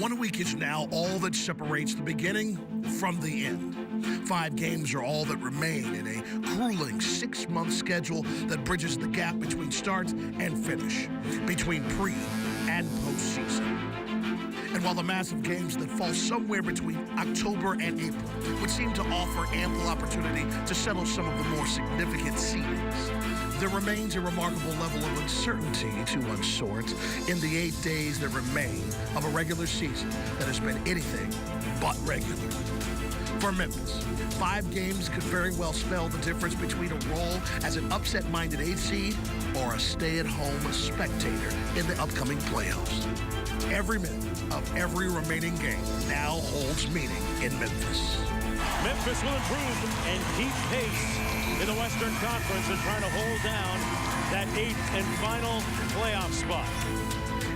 1 week is now all that separates the beginning from the end. 5 games are all that remain in a grueling 6-month schedule that bridges the gap between start and finish, between pre and postseason. And while the massive games that fall somewhere between October and April would seem to offer ample opportunity to settle some of the more significant seedings, there remains a remarkable level of uncertainty to unsort in the 8 days that remain of a regular season that has been anything but regular. For Memphis, 5 games could very well spell the difference between a role as an upset-minded 8th seed or a stay-at-home spectator in the upcoming playoffs. Every minute of every remaining game now holds meaning in Memphis. Memphis will improve and keep pace in the Western Conference and trying to hold down that 8th and final playoff spot.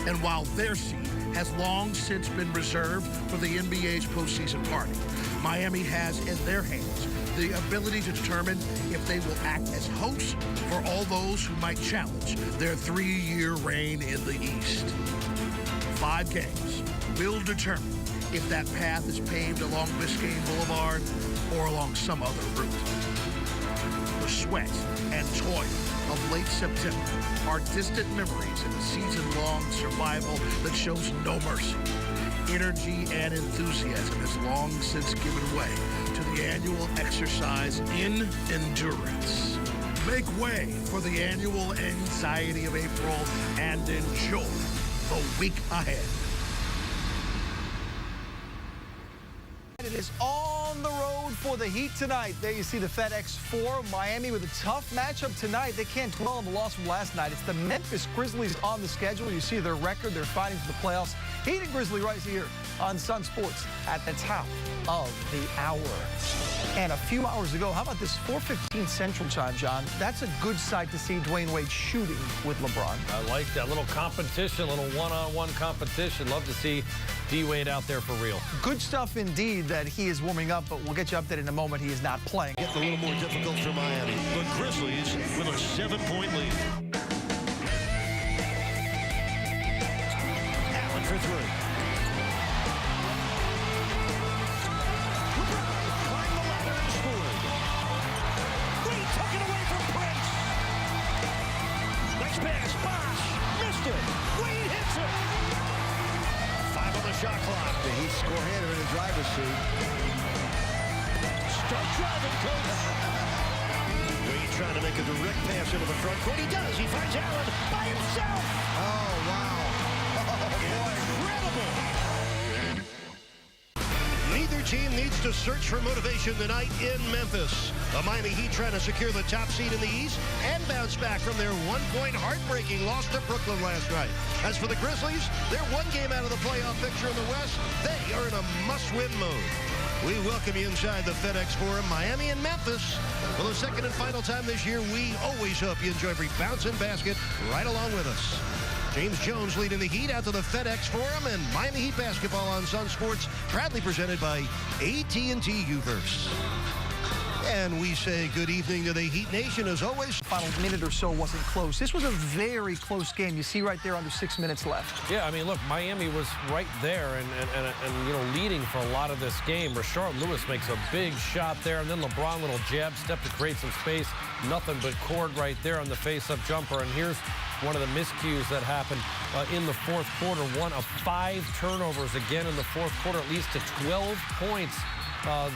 And while their seed has long since been reserved for the NBA's postseason party, Miami has in their hands the ability to determine if they will act as hosts for all those who might challenge their 3-year reign in the East. 5 games will determine if that path is paved along Biscayne Boulevard or along some other route. The sweat and toil of late September are distant memories in a season-long survival that shows no mercy. Energy and enthusiasm has long since given way to the annual exercise in endurance. Make way for the annual anxiety of April and enjoy the week ahead. It is on the road for the Heat tonight. There you see the FedEx Forum. Miami with a tough matchup tonight. They can't dwell on the loss from last night. It's the Memphis Grizzlies on the schedule. You see their record. They're fighting for the playoffs. Heat and Grizzly right here on Sunsports at the top of the hour. And a few hours ago, how about this 4:15 Central Time, John? That's a good sight to see Dwayne Wade shooting with LeBron. I like that little competition, little one-on-one competition. Love to see D-Wade out there for real. Good stuff indeed that he is warming up, but we'll get you updated in a moment. He is not playing. Getting a little more difficult for Miami. The Grizzlies with a 7-point lead. Allen for 3. Wade hits it. 5 on the shot clock. The Heat score-hander in the driver's seat. Start driving, coach. Wade trying to make a direct pass into the front court. He does. He finds Allen by himself. Oh, wow. Oh, boy. Incredible. Neither team needs to search for motivation tonight in Memphis. The Miami Heat trying to secure the top seed in the East and bounce back from their 1-point heartbreaking loss to Brooklyn last night. As for the Grizzlies, they're 1 game out of the playoff picture in the West. They are in a must-win mode. We welcome you inside the FedEx Forum, Miami and Memphis. For the second and final time this year, we always hope you enjoy every bounce and basket right along with us. James Jones leading the Heat out to the FedEx Forum, and Miami Heat basketball on Sunsports, proudly presented by AT&T Uverse. And we say good evening to the Heat Nation as always. Final minute or so wasn't close. This was a very close game. You see right there under 6 minutes left. Yeah, I mean, look, Miami was right there and you know, leading for a lot of this game. Rashard Lewis makes a big shot there, and then LeBron little jab step to create some space. Nothing but cord right there on the face-up jumper. And here's one of the miscues that happened in the fourth quarter. 1 of 5 turnovers again in the fourth quarter, at least to 12 points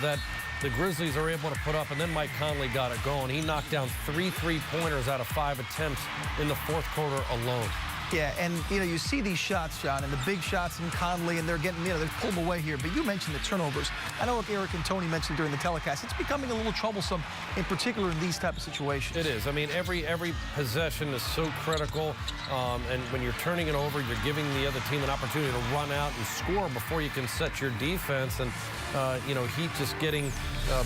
that the Grizzlies are able to put up, and then Mike Conley got it going. He knocked down 3 3-pointers out of 5 attempts in the fourth quarter alone. Yeah, and, you know, you see these shots, John, and the big shots in Conley, and they're getting, you know, they're pulled away here. But you mentioned the turnovers. I know, like Eric and Tony mentioned during the telecast, it's becoming a little troublesome, in particular in these type of situations. It is. I mean, every possession is so critical, and when you're turning it over, you're giving the other team an opportunity to run out and score before you can set your defense. And, you know, Heat just getting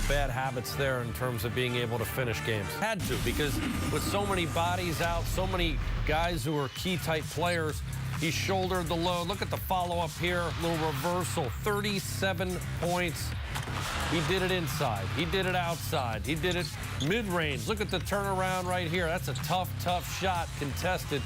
bad habits there in terms of being able to finish games. Had to, because with so many bodies out, so many guys who are key-type players, he shouldered the load. Look at the follow-up here, little reversal, 37 points. He did it inside. He did it outside. He did it mid-range. Look at the turnaround right here. That's a tough, tough shot, contested.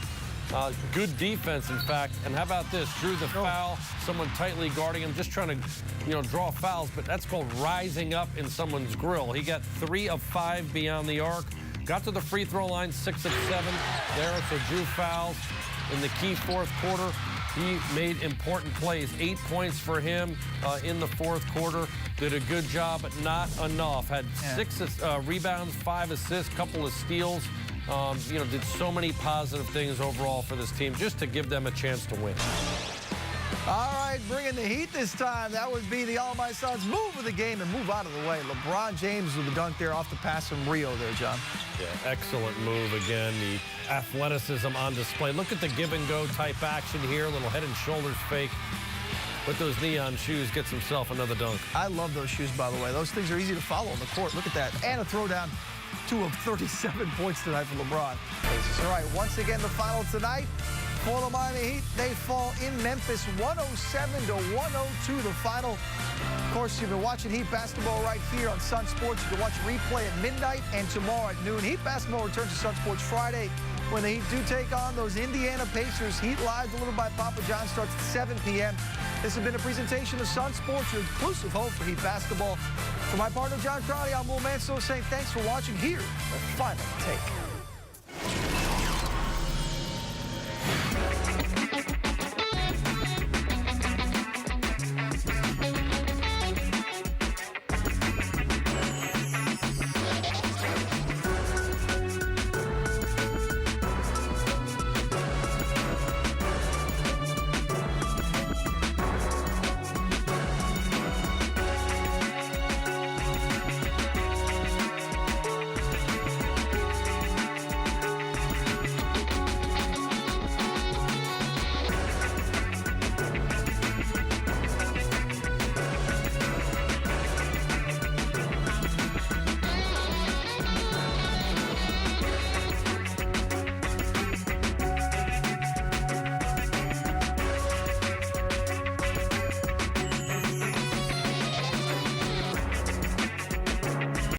Good defense, in fact. And how about this? Drew the foul, someone tightly guarding him, just trying to, draw fouls, but that's called rising up in someone's grill. He got 3 of 5 beyond the arc. Got to the free throw line, 6 of 7 there, so drew fouls in the key fourth quarter. He made important plays. 8 points for him in the fourth quarter. Did a good job, but not enough. Had 6 rebounds, 5 assists, couple of steals. Did so many positive things overall for this team just to give them a chance to win. All right, bringing the heat this time. That would be the All My Sons move of the game and move out of the way. LeBron James with the dunk there off the pass from Rio there, John. Yeah, excellent move again. The athleticism on display. Look at the give-and-go type action here. A little head and shoulders fake. With those neon shoes, gets himself another dunk. I love those shoes, by the way. Those things are easy to follow on the court. Look at that. And a throwdown. 2 of 37 points tonight for LeBron. All right, once again, the final tonight. For the Miami Heat, they fall in Memphis 107-102, the final. Of course, you've been watching Heat basketball right here on Sunsports. You can watch replay at midnight and tomorrow at noon. Heat basketball returns to Sunsports Friday when the Heat do take on those Indiana Pacers. Heat Live, delivered by Papa John, starts at 7 p.m. This has been a presentation of Sunsports, your exclusive home for Heat basketball. For my partner, John Crowley, I'm Will Manso saying thanks for watching here at Final Take.